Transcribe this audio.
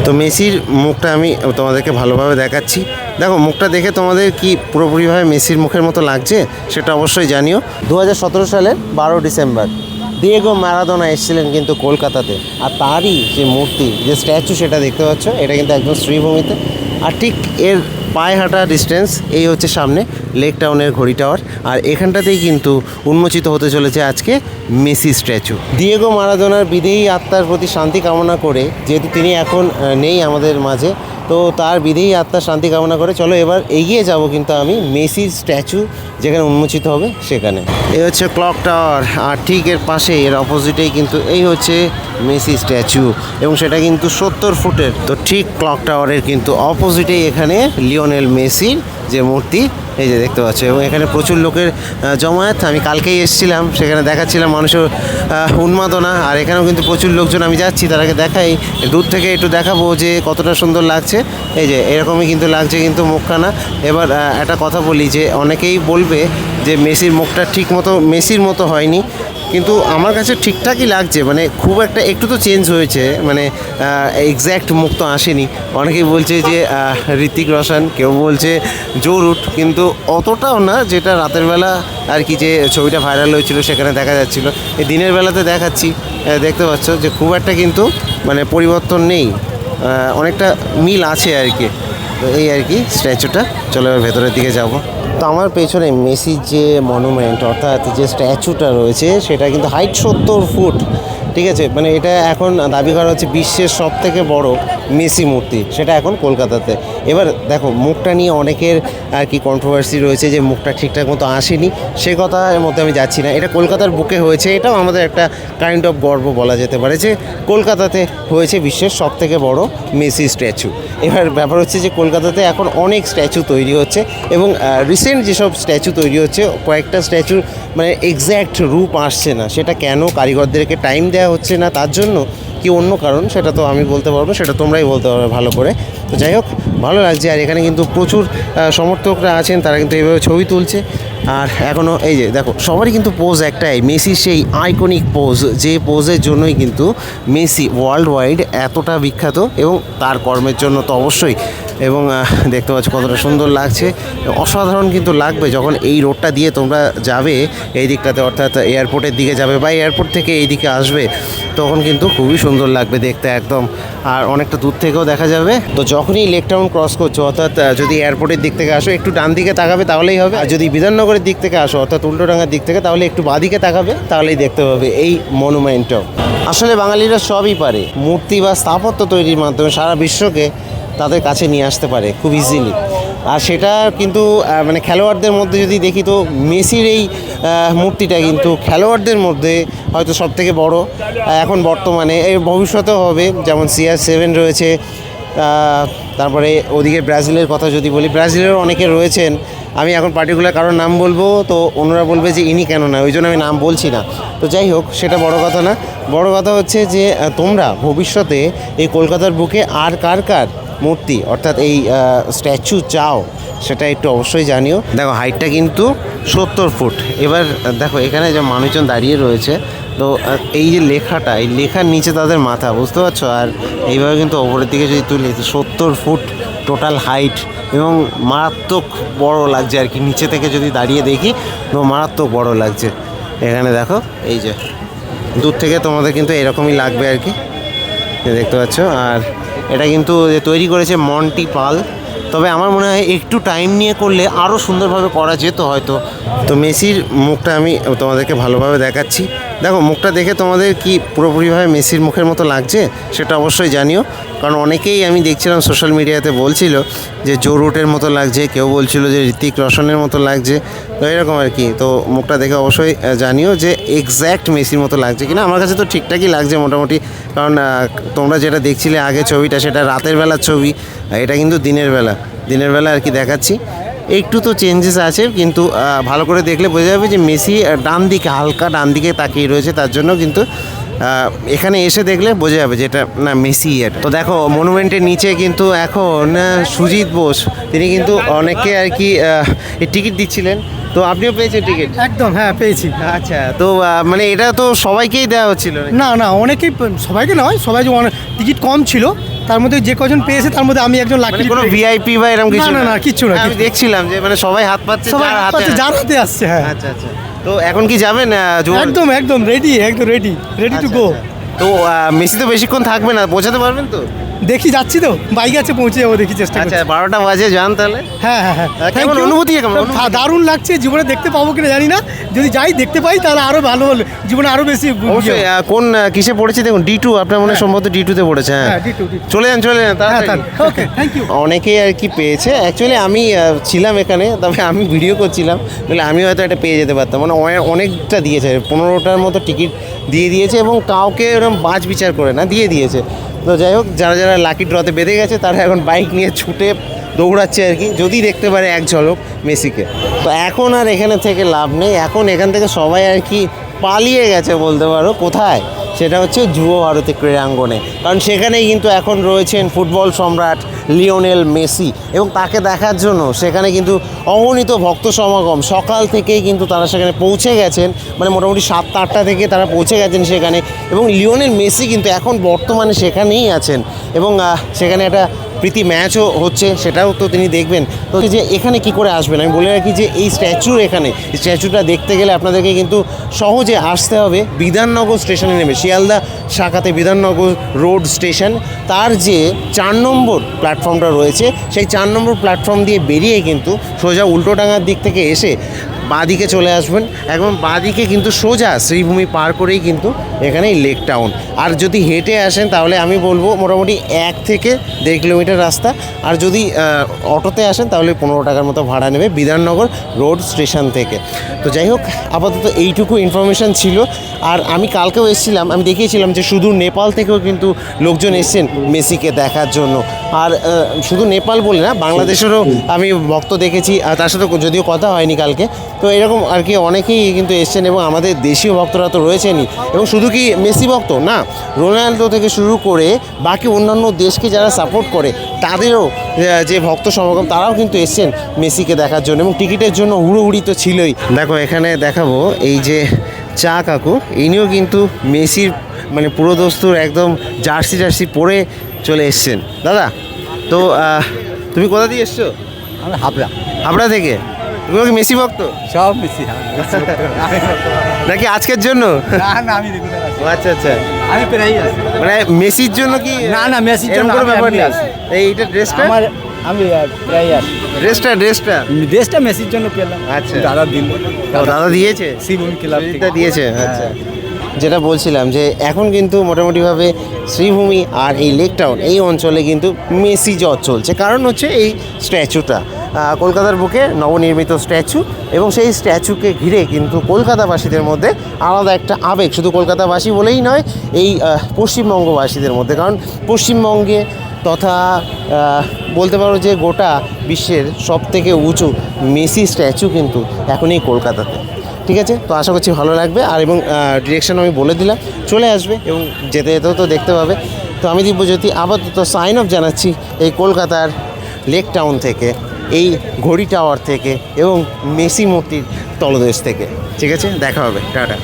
তো মেসির মুখটা আমি তোমাদেরকে ভালোভাবে দেখাচ্ছি। দেখো মুখটা দেখে তোমাদের কি পুরোপুরিভাবে মেসির মুখের মতো লাগছে সেটা অবশ্যই জানিও। 2017 সালের 12 ডিসেম্বর দিয়েগো ম্যারাডোনা এসেছিলেন কিন্তু কলকাতাতে, আর তারই যে মূর্তি, যে স্ট্যাচু সেটা দেখতে পাচ্ছ, এটা কিন্তু একদম শ্রীভূমিতে। আর ঠিক এর পায়ে হাঁটা ডিস্টেন্স এই হচ্ছে সামনে লেক টাউনের ঘড়ি টাওয়ার, আর এখানটাতেই কিন্তু উন্মোচিত হতে চলেছে আজকে মেসি স্ট্যাচু। দিয়েগো ম্যারাডোনার বিদেহী আত্মার প্রতি শান্তি কামনা করে, যেহেতু তিনি এখন নেই আমাদের মাঝে, তো তার বিদেহী আত্মার শান্তি কামনা করে চলো এবার এগিয়ে যাব কিন্তু আমি মেসির স্ট্যাচু যেখানে উন্মোচিত হবে সেখানে। এই হচ্ছে ক্লক টাওয়ার, আর ঠিক এর পাশে এর অপোজিটেই কিন্তু এই হচ্ছে মেসি স্ট্যাচু, এবং সেটা কিন্তু 70 ফুটের। তো ঠিক ক্লক টাওয়ারের কিন্তু অপোজিটেই এখানে লিওনেল মেসির যে মূর্তি এই যে দেখতে পাচ্ছ, এবং এখানে প্রচুর লোকের জমায়েত। আমি কালকেই এসেছিলাম, সেখানে দেখাচ্ছিলাম মানুষের উন্মাদনা, আর এখানেও কিন্তু প্রচুর লোকজন। আমি যাচ্ছি তারাকে দেখাই, দূর থেকে একটু দেখাবো যে কতটা সুন্দর লাগছে। এই যে এরকমই কিন্তু লাগছে কিন্তু মুখখানা। এবার একটা কথা বলি যে অনেকেই বলবে যে মেসির মুখটা ঠিক মতো মেসির মতো হয়নি, কিন্তু আমার কাছে ঠিকঠাকই লাগছে। মানে খুব একটা একটু তো চেঞ্জ হয়েছে, মানে এক্স্যাক্ট মুখ তো আসেনি। অনেকেই বলছে যে ঋত্বিক রোশন, কেউ বলছে জো রুট, কিন্তু অতটাও না যেটা রাতের বেলা আর কি যে ছবিটা ভাইরাল হয়েছিল সেখানে দেখা যাচ্ছিলো। এই দিনের বেলাতে দেখাচ্ছি, দেখতে পাচ্ছ যে খুব একটা কিন্তু মানে পরিবর্তন নেই, অনেকটা মিল আছে আর কি। তো এই আর কি স্ট্যাচুটা। চলো এবার ভেতরের দিকে যাব। তো আমার পেছনে মেসির যে মনুমেন্ট অর্থাৎ যে স্ট্যাচুটা রয়েছে সেটা কিন্তু হাইট 70 ফুট, ঠিক আছে। মানে এটা এখন দাবি করা হচ্ছে বিশ্বের সবথেকে বড় মেসি মূর্তি, সেটা এখন কলকাতাতে। এবার দেখো মুখটা নিয়ে অনেকের আর কি কন্ট্রোভার্সি রয়েছে যে মুখটা ঠিকঠাক মতো আসেনি, সে কথার মধ্যে আমি যাচ্ছি না। এটা কলকাতার বুকে হয়েছে, এটাও আমাদের একটা কাইন্ড অফ গর্ব বলা যেতে পারে যে কলকাতাতে হয়েছে বিশ্বের সবথেকে বড় মেসি স্ট্যাচু। এবার ব্যাপার হচ্ছে যে কলকাতাতে এখন অনেক স্ট্যাচু তৈরি হচ্ছে, এবং রিসেন্ট যেসব স্ট্যাচু তৈরি হচ্ছে কয়েকটা স্ট্যাচুর মানে এক্স্যাক্ট রূপ আসছে না। সেটা কেন, কারিগরদেরকে টাইম দেওয়া হচ্ছে না তার জন্য, কি অন্য কারণ, সেটা তো আমি বলতে পারবো, সেটা তোমরাই বলতে পারবে ভালো করে। তো যাই হোক, ভালো লাগছে। আর এখানে কিন্তু প্রচুর সমর্থকরা আছেন, তারা কিন্তু এইভাবে ছবি তুলছে। আর এখনও এই যে দেখো সবারই কিন্তু পোজ একটাই, মেসি সেই আইকনিক পোজ, যে পোজের জন্যই কিন্তু মেসি ওয়ার্ল্ড ওয়াইড এতটা বিখ্যাত, এবং তার কর্মের জন্য তো অবশ্যই। এবং দেখতে পাচ্ছ কতটা সুন্দর লাগছে, অসাধারণ কিন্তু লাগবে যখন এই রোডটা দিয়ে তোমরা যাবে এই দিকটাতে, অর্থাৎ এয়ারপোর্টের দিকে যাবে বা এয়ারপোর্ট থেকে এই দিকে আসবে, তখন কিন্তু খুবই সুন্দর লাগবে দেখতে একদম। আর অনেকটা দূর থেকেও দেখা যাবে। তো যখনই লেক টাউন ক্রস করছো, অর্থাৎ যদি এয়ারপোর্টের দিক থেকে আসো একটু ডান দিকে তাকাবে তাহলেই হবে, আর যদি বিধাননগরের দিক থেকে আসো অর্থাৎ উল্টোডাঙ্গার দিক থেকে, তাহলে একটু বাঁ দিকে তাকাবে, তাহলেই দেখতে পাবে এই মনুমেন্টটাও। আসলে বাঙালিরা সবই পারে, মূর্তি বা স্থাপত্য তৈরির মাধ্যমে সারা বিশ্বকে তাদের কাছে নিয়ে আসতে পারে খুব ইজিলি। আর সেটা কিন্তু মানে খেলোয়াড়দের মধ্যে যদি দেখি, তো মেসির এই মূর্তিটা কিন্তু খেলোয়াড়দের মধ্যে হয়তো সবথেকে বড় এখন বর্তমানে, এর ভবিষ্যতেও হবে। যেমন CR7 রয়েছে, তারপরে ওদিকে ব্রাজিলের কথা যদি বলি, ব্রাজিলেরও অনেকে রয়েছেন। আমি এখন পার্টিকুলার কারোর নাম বলবো তো অন্যরা বলবে যে ইনি কেন না, ওই জন্য আমি নাম বলছি না। তো যাই হোক, সেটা বড় কথা না। বড় কথা হচ্ছে যে তোমরা ভবিষ্যতে এই কলকাতার বুকে আর কার কার মূর্তি অর্থাৎ এই স্ট্যাচু চাও সেটা একটু অবশ্যই জানিও। দেখো হাইটটা কিন্তু 70 ফুট। এবার দেখো এখানে যে মানুষজন দাঁড়িয়ে রয়েছে, তো এই যে লেখাটা, এই লেখার নিচে তাদের মাথা, বুঝতে পারছো। আর এইভাবে কিন্তু ওপরের দিকে যদি তুলি, 70 ফুট টোটাল হাইট, এবং মারাত্মক বড় লাগছে আর কি। নিচে থেকে যদি দাঁড়িয়ে দেখি তো মারাত্মক বড় লাগছে। এখানে দেখো এই যে দূর থেকে তোমাদের কিন্তু এরকমই লাগবে আর কি, দেখতে পাচ্ছ। আর এটা কিন্তু তৈরি করেছে মন্টি পাল। তবে আমার মনে হয় একটু টাইম নিয়ে করলে আরও সুন্দরভাবে করা যেত হয়তো। তো মেসির মুখটা আমি তোমাদেরকে ভালোভাবে দেখাচ্ছি। দেখো মুখটা দেখে তোমাদের কি পুরোপুরিভাবে মেসির মুখের মতো লাগছে সেটা অবশ্যই জানিও, কারণ অনেকেই আমি দেখছিলাম সোশ্যাল মিডিয়াতে বলছিল যে জো রুটের মতো লাগছে, কেউ বলছিল যে ঋত্বিক রোশনের মতো লাগছে, তো এরকম আর কি। তো মুখটা দেখে অবশ্যই জানিও যে এক্স্যাক্ট মেসির মতো লাগছে কিনা। আমার কাছে তো ঠিকঠাকই লাগছে মোটামুটি, কারণ তোমরা যেটা দেখছিলে আগে ছবিটা সেটা রাতের বেলার ছবি, এটা কিন্তু দিনের বেলা আর কি দেখাচ্ছি। একটু তো চেঞ্জেস আছে, কিন্তু ভালো করে দেখলে বোঝা যাবে যে মেসি ডান দিকে, হালকা ডান দিকে তাকিয়ে রয়েছে, তার জন্য কিন্তু এখানে এসে দেখলে বোঝা যাবে যে এটা না মেসি। তো দেখো মনুমেন্টের নিচে কিন্তু এখন সুজিত বোস, তিনি কিন্তু অনেককে আর কি টিকিট দিচ্ছিলেন। তো আপনিও পেয়েছেন টিকিট? একদম, হ্যাঁ পেয়েছি। আচ্ছা, তো মানে এটা তো সবাইকেই দেওয়া হচ্ছিল? না অনেকেই, সবাইকে নয়, সবাই যে অনেক টিকিট কম ছিল তার মধ্যে যে কজন পেয়েছে তার মধ্যে আমি একজন লাকি। কোনো ভিআইপি বা এরকম কিছু? না, কিচ্ছু না। আমি দেখছিলাম যে মানে সবাই হাত পাচ্ছে, সবাই যার হাতে যার হাতে আসছে। হ্যাঁ, আচ্ছা আচ্ছা। তো এখন কি যাবেন? একদম রেডি টু গো। তো মেসি তো বেশিক্ষণ থাকবে না, পৌঁছাতে পারবেন তো? দেখি, যাচ্ছি তো, বাইক আছে, পৌঁছে যাবো, দেখি চেষ্টা করছি। আচ্ছা, 12টা বাজে যান তাহলে। হ্যাঁ। কেমন অনুভূতি? দারুণ লাগছে। জীবনে দেখতে পাবো কিনা জানি না, যদি যাই দেখতে পাই তাহলে আরো ভালো হলো, জীবনে আরো বেশি। অবশ্যই। কোন কিসে পড়েছে দেখুন? D2 আপনার মনে হয় সম্ভবত D2-তে পড়েছে। হ্যাঁ, D2। চলে যান তাড়াতাড়ি। ওকে, থ্যাংক ইউ। অনেকেই আর কি পেয়েছে। অ্যাকচুয়ালি আমি ছিলাম এখানে, তবে আমি ভিডিও করছিলাম, বলে আমি হয়তো এটা পেয়ে যেতে পারতাম। মানে অনেকটা দিয়েছে, 15টার মতো টিকিট দিয়ে দিয়েছে এবং কাউকে এরকম বাজ বিচার করে না, দিয়ে দিয়েছে। তো যাই হোক, যারা লাকি ড্রতে বেঁধে গেছে তারা এখন বাইক নিয়ে ছুটে দৌড়াচ্ছে আর কি, যদি দেখতে পারে এক ঝলক মেসিকে। তো এখন আর এখানে থেকে লাভ নেই, এখন এখান থেকে সবাই আর কি পালিয়ে গেছে বলতে পারো। কোথায়? সেটা হচ্ছে যুব ভারতী ক্রীড়াঙ্গনে, কারণ সেখানেই কিন্তু এখন রয়েছেন ফুটবল সম্রাট লিওনেল মেসি, এবং তাকে দেখার জন্য সেখানে কিন্তু অগণিত ভক্ত সমাগম। সকাল থেকেই কিন্তু তারা সেখানে পৌঁছে গেছেন, মানে মোটামুটি 7-8টা থেকে তারা পৌঁছে গেছেন সেখানে, এবং লিওনেল মেসি কিন্তু এখন বর্তমানে সেখানেই আছেন, এবং সেখানে একটা প্রীতি ম্যাচও হচ্ছে, সেটাও তো তিনি দেখবেন। তো যে এখানে কি করে আসবেন, আমি বলে রাখি যে এই স্ট্যাচুটা দেখতে গেলে আপনাদেরকে কিন্তু সহজে আসতে হবে বিধাননগর স্টেশনে নেমে, শিয়ালদা শাখাতে বিধাননগর রোড স্টেশন, তার যে 4 নম্বর প্ল্যাটফর্মটা রয়েছে, সেই 4 নম্বর প্ল্যাটফর্ম দিয়ে বেরিয়ে কিন্তু সোজা উল্টোডাঙার দিক থেকে এসে বাঁদিকে চলে আসবেন। একদম বাঁদিকে কিন্তু সোজা শ্রীভূমি পার করেই কিন্তু এখানেই লেক টাউন। আর যদি হেঁটে আসেন তাহলে আমি বলবো মোটামুটি 1 থেকে 1.5 কিলোমিটার রাস্তা, আর যদি অটোতে আসেন তাহলে 15 টাকার মতো ভাড়া নেবে বিধাননগর রোড স্টেশন থেকে। তো যাই হোক, আপাতত এইটুকু ইনফরমেশান ছিল। আর আমি কালকেও এসেছিলাম, আমি দেখিয়েছিলাম যে শুধু নেপাল থেকেও কিন্তু লোকজন এসছেন মেসিকে দেখার জন্য। আর শুধু নেপাল বলে না, বাংলাদেশেরও আমি ভক্ত দেখেছি, আর তার সাথে যদিও কথা হয়নি কালকে। তো এরকম আর কি অনেকেই কিন্তু এসছেন, এবং আমাদের দেশীয় ভক্তরা তো রয়েছেনই, এবং শুধু কি মেসি ভক্ত না, রোনাল্ডো থেকে শুরু করে বাকি অন্যান্য দেশকে যারা সাপোর্ট করে তাদেরও যে ভক্ত সমাগম, তারাও কিন্তু এসছেন মেসিকে দেখার জন্য, এবং টিকিটের জন্য হুড়োহুড়ি তো ছিলই। দেখো এখানে দেখাবো, এই যে চা কাকু, ইনিও কিন্তু মেসির মানে পুরো দস্তুর একদম জার্সি পরে চলে এসছেন। দাদা, তো তুমি কোথা দিয়ে এসছো? আমি হাবড়া থেকে। তুমি কি মেসি ভক্ত? সব মেসি নাকি আজকের জন্য? না, আমি রেগুলার আছি। আচ্ছা আচ্ছা, আমি প্রায়ই আসি। মানে মেসির জন্য কি? না, মেসির জন্য কোনো ব্যাপার নেই। আসি। এইটা ড্রেসটা আমি প্রায়ই আসি। ড্রেসটা মেসির জন্য পেলাম। আচ্ছা, দাদা দিল। দাদা দিয়েছে, শ্রীভূমি ক্লাব থেকে দিয়েছে। আচ্ছা, যেটা বলছিলাম যে এখন কিন্তু মোটামুটিভাবে শ্রীভূমি আর এই লেক টাউন এই অঞ্চলে কিন্তু মেসি জট চলছে। কারণ হচ্ছে এই স্ট্যাচুটা কলকাতার বুকে নবনির্মিত স্ট্যাচু, এবং সেই স্ট্যাচুকে ঘিরে কিন্তু কলকাতাবাসীদের মধ্যে আলাদা একটা আবেগ, শুধু কলকাতাবাসী বলেই নয়, এই পশ্চিমবঙ্গবাসীদের মধ্যে। কারণ পশ্চিমবঙ্গে তথা বলতে পারো যে গোটা বিশ্বের সবথেকে উঁচু মেসি স্ট্যাচু কিন্তু এখনই কলকাতাতে। ঠিক আছে, তো আশা করছি ভালো লাগবে। আর এবং ডিরেকশন আমি বলে দিলাম, চলে আসবে, এবং যেতে যেতেও তো দেখতে পাবে। তো আমি দিব্যজ্যোতি আপাতত সাইন অফ জানাচ্ছি এই কলকাতার লেক টাউন থেকে, এই ঘড়ি টাওয়ার থেকে, এবং মেসি মূর্তির তলদেশ থেকে। ঠিক আছে, দেখা হবে, টাটা।